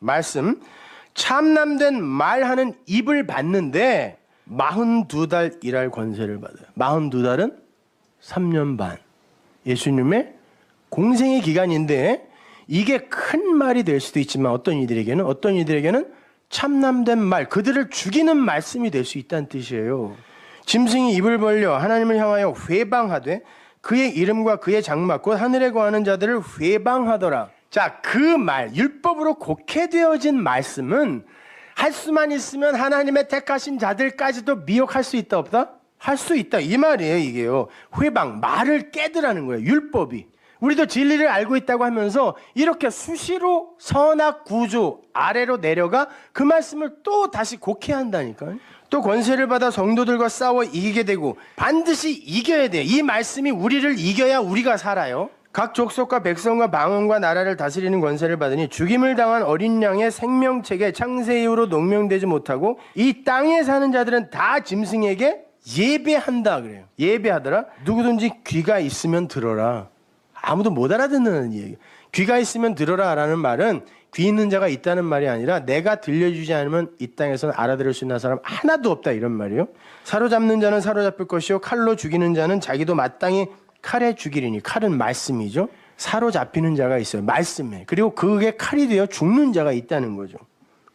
말씀. 참남된 말하는 입을 받는데 42달 일할 권세를 받아요. 42달은 3년 반. 예수님의 공생의 기간인데 이게 큰 말이 될 수도 있지만 어떤 이들에게는 참남된 말, 그들을 죽이는 말씀이 될 수 있다는 뜻이에요. 짐승이 입을 벌려 하나님을 향하여 회방하되 그의 이름과 그의 장막 곧 하늘에 거하는 자들을 회방하더라. 자, 그 말, 율법으로 곡해되어진 말씀은 할 수만 있으면 하나님의 택하신 자들까지도 미혹할 수 있다 없다? 할 수 있다 이 말이에요. 이게요. 회방, 말을 깨드라는 거예요. 율법이. 우리도 진리를 알고 있다고 하면서 이렇게 수시로 선악 구조 아래로 내려가 그 말씀을 또 다시 곡해한다니까요. 또 권세를 받아 성도들과 싸워 이기게 되고 반드시 이겨야 돼요. 이 말씀이 우리를 이겨야 우리가 살아요. 각 족속과 백성과 방언과 나라를 다스리는 권세를 받으니 죽임을 당한 어린 양의 생명책에 창세 이후로 농명되지 못하고 이 땅에 사는 자들은 다 짐승에게 예배한다 그래요. 예배하더라. 누구든지 귀가 있으면 들어라. 아무도 못 알아듣는 얘기. 귀가 있으면 들어라 라는 말은 귀 있는 자가 있다는 말이 아니라 내가 들려주지 않으면 이 땅에서는 알아들을 수 있는 사람 하나도 없다 이런 말이에요. 사로잡는 자는 사로잡힐 것이요 칼로 죽이는 자는 자기도 마땅히 칼에 죽이리니. 칼은 말씀이죠. 사로잡히는 자가 있어요. 말씀에. 그리고 그게 칼이 되어 죽는 자가 있다는 거죠.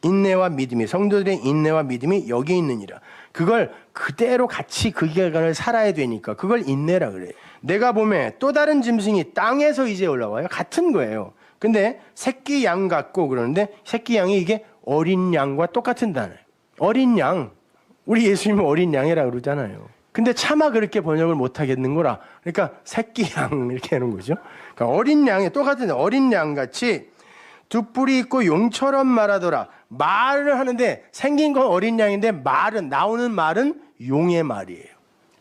인내와 믿음이, 성도들의 인내와 믿음이 여기 있느니라. 그걸 그대로 같이 그 기간을 살아야 되니까 그걸 인내라 그래요. 내가 봄에 또 다른 짐승이 땅에서 이제 올라와요. 같은 거예요. 근데 새끼 양 같고 그러는데 새끼 양이 이게 어린 양과 똑같은 단어예요. 어린 양. 우리 예수님은 어린 양이라고 그러잖아요. 근데 차마 그렇게 번역을 못 하겠는 거라. 그러니까 새끼 양 이렇게 하는 거죠. 그러니까 어린 양이 똑같은 어린 양 같이 두 뿔이 있고 용처럼 말하더라. 말을 하는데 생긴 건 어린 양인데 말은 나오는 말은 용의 말이에요.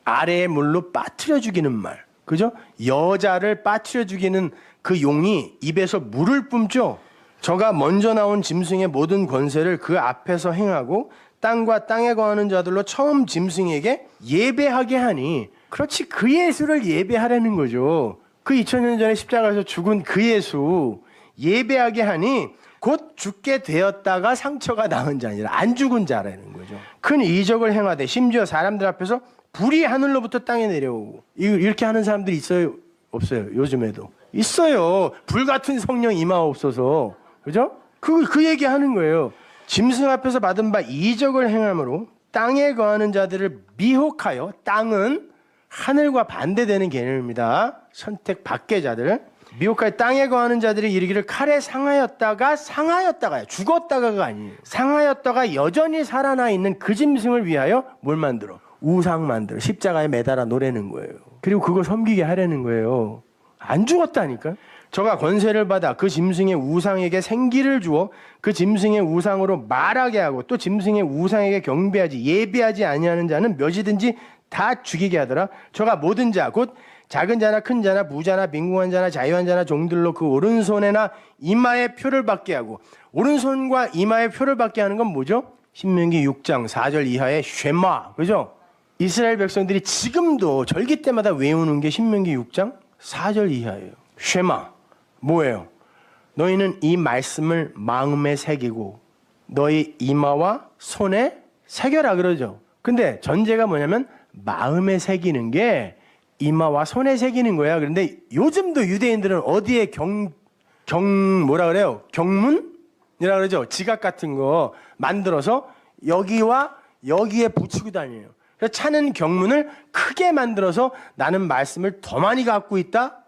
아래의 물로 빠뜨려 죽이는 말. 그죠? 여자를 빠뜨려 죽이는 그 용이 입에서 물을 뿜죠. 저가 먼저 나온 짐승의 모든 권세를 그 앞에서 행하고 땅과 땅에 거하는 자들로 처음 짐승에게 예배하게 하니. 그렇지, 그 예수를 예배하라는 거죠. 그 2000년 전에 십자가에서 죽은 그 예수 예배하게 하니 곧 죽게 되었다가 상처가 나은 자 아니라 안 죽은 자라는 거죠. 큰 이적을 행하되 심지어 사람들 앞에서 불이 하늘로부터 땅에 내려오고. 이렇게 하는 사람들이 있어요? 없어요? 요즘에도 있어요. 불 같은 성령 임하옵소서. 그죠? 그 얘기 하는 거예요. 짐승 앞에서 받은 바 이적을 행함으로 땅에 거하는 자들을 미혹하여. 땅은 하늘과 반대되는 개념입니다. 선택 밖의 자들. 미혹하여 땅에 거하는 자들이 이르기를 칼에 상하였다가요. 죽었다가가 아니에요. 상하였다가 여전히 살아나 있는 그 짐승을 위하여 뭘 만들어? 우상 만들어. 십자가에 매달아 놓으라는 거예요. 그리고 그거 섬기게 하라는 거예요. 안 죽었다니까. 저가 권세를 받아 그 짐승의 우상에게 생기를 주어 그 짐승의 우상으로 말하게 하고 또 짐승의 우상에게 경배하지 예배하지 아니하는 자는 몇이든지 다 죽이게 하더라. 저가 모든 자 곧 작은 자나 큰 자나 부자나 빈궁한 자나 자유한 자나 종들로 그 오른손에나 이마에 표를 받게 하고. 오른손과 이마에 표를 받게 하는 건 뭐죠? 신명기 6장 4절 이하의 쉐마. 그죠? 이스라엘 백성들이 지금도 절기 때마다 외우는 게 신명기 6장 4절 이하예요. 쉐마. 뭐예요? 너희는 이 말씀을 마음에 새기고 너희 이마와 손에 새겨라 그러죠. 근데 전제가 뭐냐면 마음에 새기는 게 이마와 손에 새기는 거야. 그런데 요즘도 유대인들은 어디에 뭐라 그래요? 경문이라 그러죠. 지갑 같은 거 만들어서 여기와 여기에 붙이고 다녀요. 그래서 차는 경문을 크게 만들어서 나는 말씀을 더 많이 갖고 있다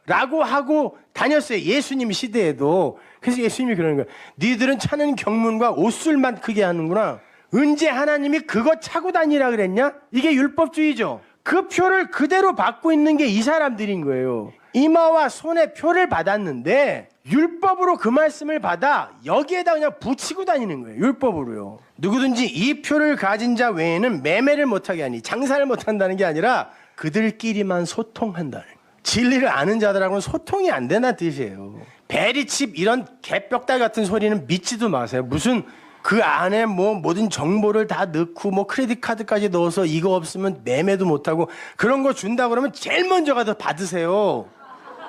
라고 하고 다녔어요. 예수님 시대에도. 그래서 예수님이 그러는 거예요. 니들은 차는 경문과 옷술만 크게 하는구나. 언제 하나님이 그거 차고 다니라 그랬냐? 이게 율법주의죠. 그 표를 그대로 받고 있는 게 이 사람들인 거예요. 이마와 손에 표를 받았는데 율법으로 그 말씀을 받아 여기에다 그냥 붙이고 다니는 거예요. 율법으로요. 누구든지 이 표를 가진 자 외에는 매매를 못하게 하니. 장사를 못한다는 게 아니라 그들끼리만 소통한다는 거예요. 진리를 아는 자들하고는 소통이 안 된다는 뜻이에요. 베리칩 이런 개벽달 같은 소리는 믿지도 마세요. 무슨 그 안에 뭐 모든 정보를 다 넣고 뭐 크레딧 카드까지 넣어서 이거 없으면 매매도 못하고 그런 거 준다 그러면 제일 먼저 가서 받으세요.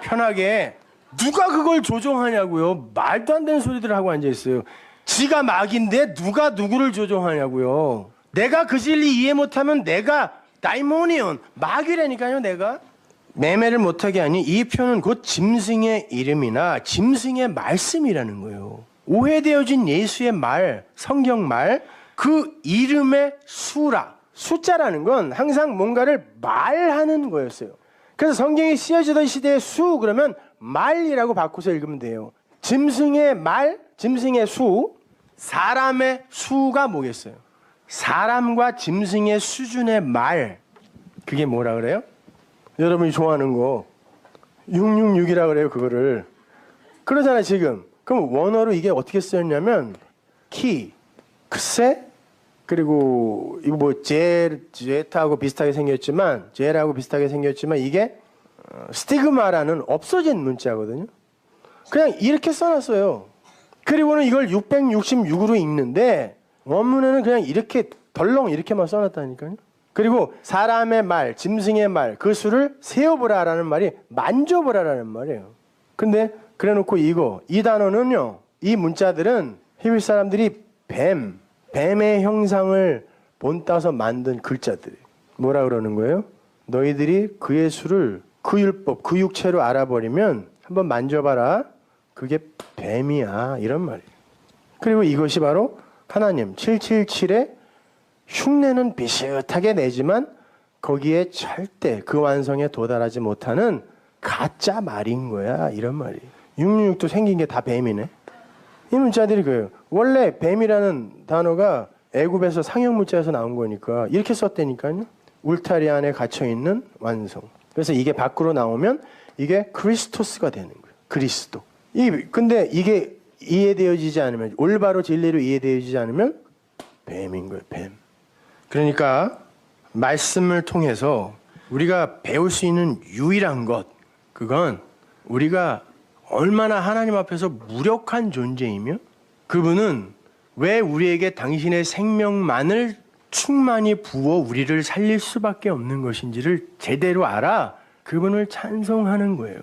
편하게. 누가 그걸 조종하냐고요. 말도 안 되는 소리들을 하고 앉아있어요. 지가 막인데 누가 누구를 조종하냐고요. 내가 그 진리 이해 못하면 내가 다이모니온, 마귀라니까요. 내가 매매를 못하게 하니 이 표는 곧 짐승의 이름이나 짐승의 말씀이라는 거예요. 오해되어진 예수의 말, 성경 말, 그 이름의 수라. 숫자라는 건 항상 뭔가를 말하는 거였어요. 그래서 성경이 쓰여지던 시대의 수 그러면 말이라고 바꿔서 읽으면 돼요. 짐승의 말, 짐승의 수, 사람의 수가 뭐겠어요? 사람과 짐승의 수준의 말, 그게 뭐라 그래요? 여러분이 좋아하는 거 666이라 그래요. 그거를 그러잖아요 지금. 그럼 원어로 이게 어떻게 쓰였냐면 키, 크세, 그리고 이거 뭐 제타하고 비슷하게 생겼지만 제라고 비슷하게 생겼지만 이게 스티그마라는 없어진 문자거든요. 그냥 이렇게 써놨어요. 그리고는 이걸 666으로 읽는데 원문에는 그냥 이렇게 덜렁 이렇게만 써놨다니까요. 그리고 사람의 말, 짐승의 말, 그 수를 세어보라라는 말이 만져보라라는 말이에요. 근데 그래놓고 이 단어는요, 이 문자들은 히브리 사람들이 뱀의 형상을 본따서 만든 글자들이에요. 뭐라 그러는 거예요? 너희들이 그의 수를 그 율법, 그 육체로 알아버리면 한번 만져봐라. 그게 뱀이야. 이런 말이에요. 그리고 이것이 바로 하나님 777의 흉내는 비슷하게 내지만 거기에 절대 그 완성에 도달하지 못하는 가짜 말인 거야. 이런 말이에요. 666도 생긴 게 다 뱀이네. 이 문자들이 그래요. 원래 뱀이라는 단어가 애굽에서 상형 문자에서 나온 거니까 이렇게 썼다니까요. 울타리 안에 갇혀있는 완성. 그래서 이게 밖으로 나오면 이게 크리스토스가 되는 거예요. 그리스도. 근데 이게 이해되어지지 않으면, 올바로 진리로 이해되어지지 않으면 뱀인 거예요. 뱀. 그러니까 말씀을 통해서 우리가 배울 수 있는 유일한 것, 그건 우리가 얼마나 하나님 앞에서 무력한 존재이며 그분은 왜 우리에게 당신의 생명만을 충만히 부어 우리를 살릴 수밖에 없는 것인지를 제대로 알아 그분을 찬송하는 거예요.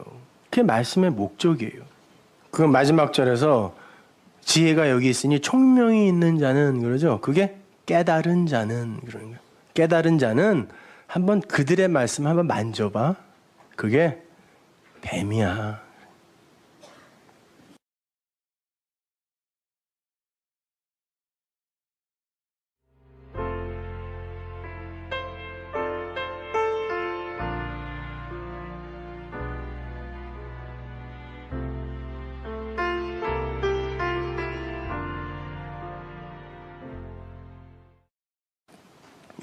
그게 말씀의 목적이에요. 그 마지막 절에서 지혜가 여기 있으니 총명이 있는 자는 그러죠. 그게 깨달은 자는 그러는 거예요. 깨달은 자는 한번 그들의 말씀 한번 만져봐. 그게 뱀이야.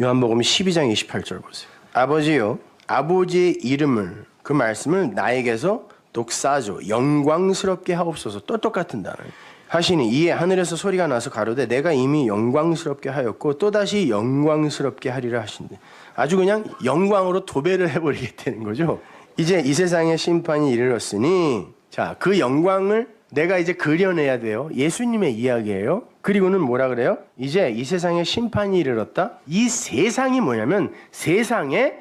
요한복음 12장 28절 보세요. 아버지요, 아버지의 이름을, 그 말씀을 나에게서 독사죠, 영광스럽게 하옵소서. 또 똑같은 단어 하시니 이에 하늘에서 소리가 나서 가로되 내가 이미 영광스럽게 하였고 또다시 영광스럽게 하리라 하신대. 아주 그냥 영광으로 도배를 해버리게 되는 거죠. 이제 이 세상의 심판이 이르렀으니 자, 그 영광을 내가 이제 그려내야 돼요. 예수님의 이야기예요. 그리고는 뭐라 그래요? 이제 이 세상에 심판이 이르렀다. 이 세상이 뭐냐면 세상의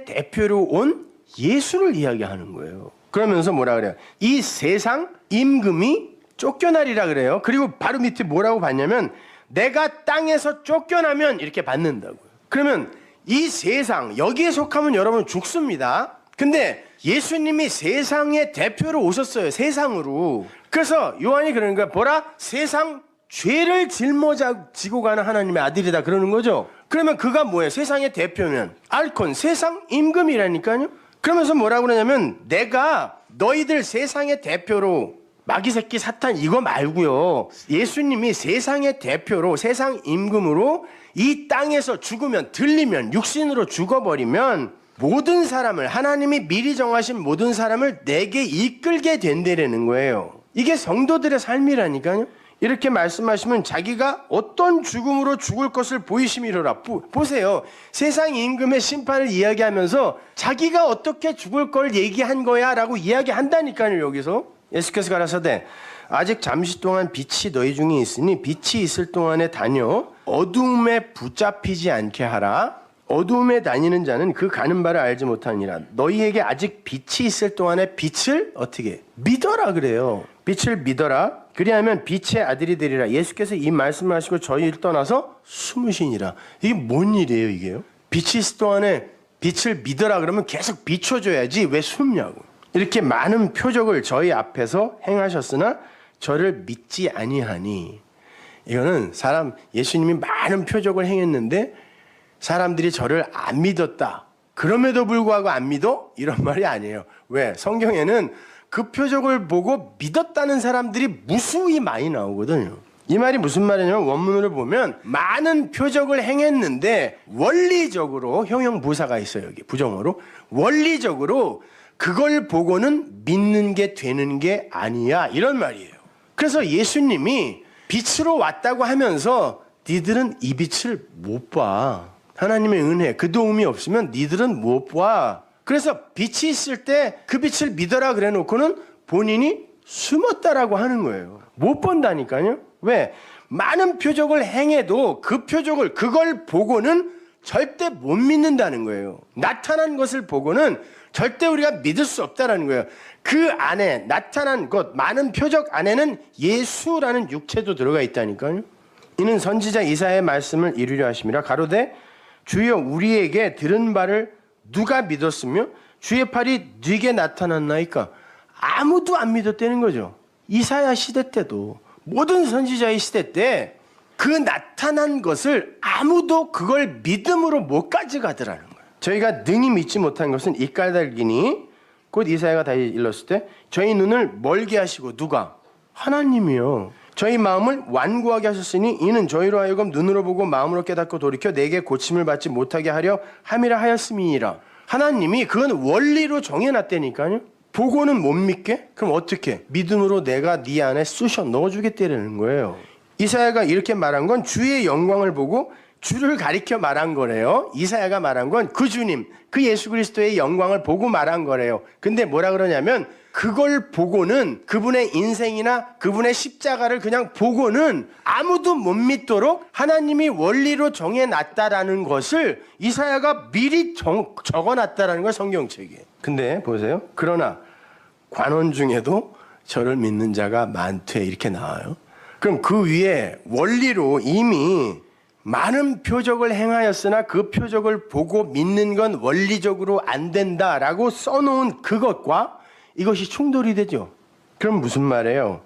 대표로 온 예수를 이야기하는 거예요. 그러면서 뭐라 그래요? 이 세상 임금이 쫓겨나리라 그래요. 그리고 바로 밑에 뭐라고 받냐면 내가 땅에서 쫓겨나면 이렇게 받는다고요. 그러면 이 세상, 여기에 속하면 여러분 죽습니다. 근데 예수님이 세상의 대표로 오셨어요. 세상으로. 그래서 요한이 그러니까 보라, 세상 죄를 짊어지고 가는 하나님의 아들이다 그러는 거죠. 그러면 그가 뭐예요? 세상의 대표면 알콘, 세상 임금이라니까요. 그러면서 뭐라고 그러냐면 내가 너희들 세상의 대표로, 마귀 새끼 사탄 이거 말고요, 예수님이 세상의 대표로, 세상 임금으로 이 땅에서 죽으면, 들리면, 육신으로 죽어버리면 모든 사람을, 하나님이 미리 정하신 모든 사람을 내게 이끌게 된다라는 거예요. 이게 성도들의 삶이라니까요. 이렇게 말씀하시면 자기가 어떤 죽음으로 죽을 것을 보이심이로라. 보세요. 세상 임금의 심판을 이야기하면서 자기가 어떻게 죽을 걸 얘기한 거야 라고 이야기한다니까요. 여기서 예수께서 가라사대 아직 잠시 동안 빛이 너희 중에 있으니 빛이 있을 동안에 다녀 어둠에 붙잡히지 않게 하라. 어두움에 다니는 자는 그 가는 바를 알지 못하니라. 너희에게 아직 빛이 있을 동안에 빛을 어떻게 믿어라 그래요. 빛을 믿어라. 그리하면 빛의 아들이 되리라. 예수께서 이 말씀을 하시고 저희를 떠나서 숨으시니라. 이게 뭔 일이에요 이게요? 빛이 있을 동안에 빛을 믿어라 그러면 계속 비춰줘야지 왜 숨냐고. 이렇게 많은 표적을 저희 앞에서 행하셨으나 저를 믿지 아니하니. 이거는 예수님이 많은 표적을 행했는데 사람들이 저를 안 믿었다. 그럼에도 불구하고 안 믿어? 이런 말이 아니에요. 왜? 성경에는 그 표적을 보고 믿었다는 사람들이 무수히 많이 나오거든요. 이 말이 무슨 말이냐면 원문으로 보면 많은 표적을 행했는데 원리적으로 형용부사가 있어요. 여기 부정어로. 원리적으로 그걸 보고는 믿는 게 되는 게 아니야. 이런 말이에요. 그래서 예수님이 빛으로 왔다고 하면서 니들은 이 빛을 못 봐. 하나님의 은혜, 그 도움이 없으면 니들은 못 봐. 그래서 빛이 있을 때 그 빛을 믿어라 그래 놓고는 본인이 숨었다라고 하는 거예요. 못 본다니까요. 왜? 많은 표적을 행해도 그걸 보고는 절대 못 믿는다는 거예요. 나타난 것을 보고는 절대 우리가 믿을 수 없다라는 거예요. 그 안에 나타난 것, 많은 표적 안에는 예수라는 육체도 들어가 있다니까요. 이는 선지자 이사야의 말씀을 이루려 하심이라. 가로되 주여 우리에게 들은 바를 누가 믿었으며 주의 팔이 네게 나타났나이까. 아무도 안 믿었다는 거죠. 이사야 시대 때도 모든 선지자의 시대 때 그 나타난 것을 아무도 그걸 믿음으로 못 가져가더라는 거예요. 저희가 능히 믿지 못한 것은 이까닭이니 곧 이사야가 다시 일렀을 때 저희 눈을 멀게 하시고 누가? 하나님이요. 저희 마음을 완고하게 하셨으니 이는 저희로 하여금 눈으로 보고 마음으로 깨닫고 돌이켜 내게 고침을 받지 못하게 하려 함이라 하였음이니라. 하나님이 그건 원리로 정해놨다니까요. 보고는 못 믿게? 그럼 어떻게? 믿음으로 내가 네 안에 쑤셔 넣어주겠다는 거예요. 이사야가 이렇게 말한 건 주의 영광을 보고 주를 가리켜 말한 거래요. 이사야가 말한 건 그 주님, 그 예수 그리스도의 영광을 보고 말한 거래요. 근데 뭐라 그러냐면 그걸 보고는 그분의 인생이나 그분의 십자가를 그냥 보고는 아무도 못 믿도록 하나님이 원리로 정해놨다라는 것을 이사야가 미리 적어놨다라는 걸 성경책에. 근데 보세요. 그러나 관원 중에도 저를 믿는 자가 많되 이렇게 나와요. 그럼 그 위에 원리로 이미 많은 표적을 행하였으나 그 표적을 보고 믿는 건 원리적으로 안 된다라고 써놓은 그것과 이것이 충돌이 되죠. 그럼 무슨 말이에요?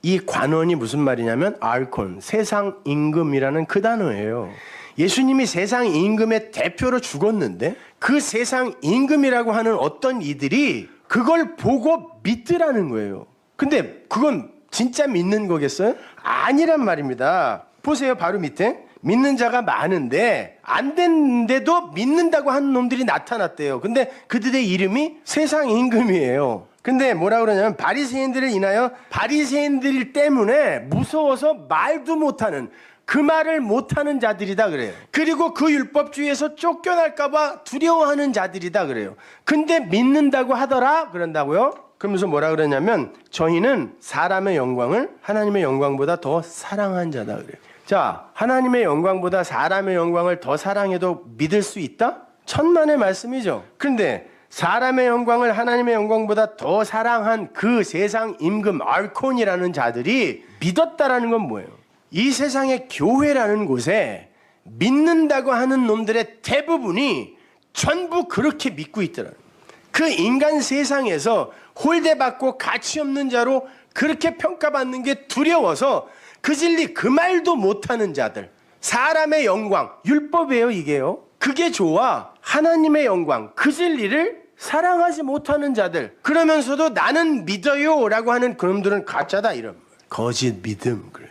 이 관원이 무슨 말이냐면 알콘, 세상 임금이라는 그 단어예요. 예수님이 세상 임금의 대표로 죽었는데 그 세상 임금이라고 하는 어떤 이들이 그걸 보고 믿으라는 거예요. 근데 그건 진짜 믿는 거겠어요? 아니란 말입니다. 보세요. 바로 밑에 믿는 자가 많은데 안 됐는데도 믿는다고 하는 놈들이 나타났대요. 근데 그들의 이름이 세상 임금이에요. 근데 뭐라 그러냐면 바리새인들을 인하여 바리새인들 때문에 무서워서 말도 못하는 그 말을 못하는 자들이다 그래요. 그리고 그 율법주의에서 쫓겨날까 봐 두려워하는 자들이다 그래요. 근데 믿는다고 하더라 그런다고요? 그러면서 뭐라 그러냐면 저희는 사람의 영광을 하나님의 영광보다 더 사랑한 자다 그래요. 자, 하나님의 영광보다 사람의 영광을 더 사랑해도 믿을 수 있다? 천만의 말씀이죠. 그런데 사람의 영광을 하나님의 영광보다 더 사랑한 그 세상 임금 알콘이라는 자들이 믿었다라는 건 뭐예요? 이 세상의 교회라는 곳에 믿는다고 하는 놈들의 대부분이 전부 그렇게 믿고 있더라고요. 그 인간 세상에서 홀대받고 가치 없는 자로 그렇게 평가받는 게 두려워서 그 진리 그 말도 못하는 자들, 사람의 영광, 율법이에요 이게요. 그게 좋아. 하나님의 영광, 그 진리를 사랑하지 못하는 자들, 그러면서도 나는 믿어요 라고 하는 그놈들은 가짜다 이런 거짓 믿음. 그래.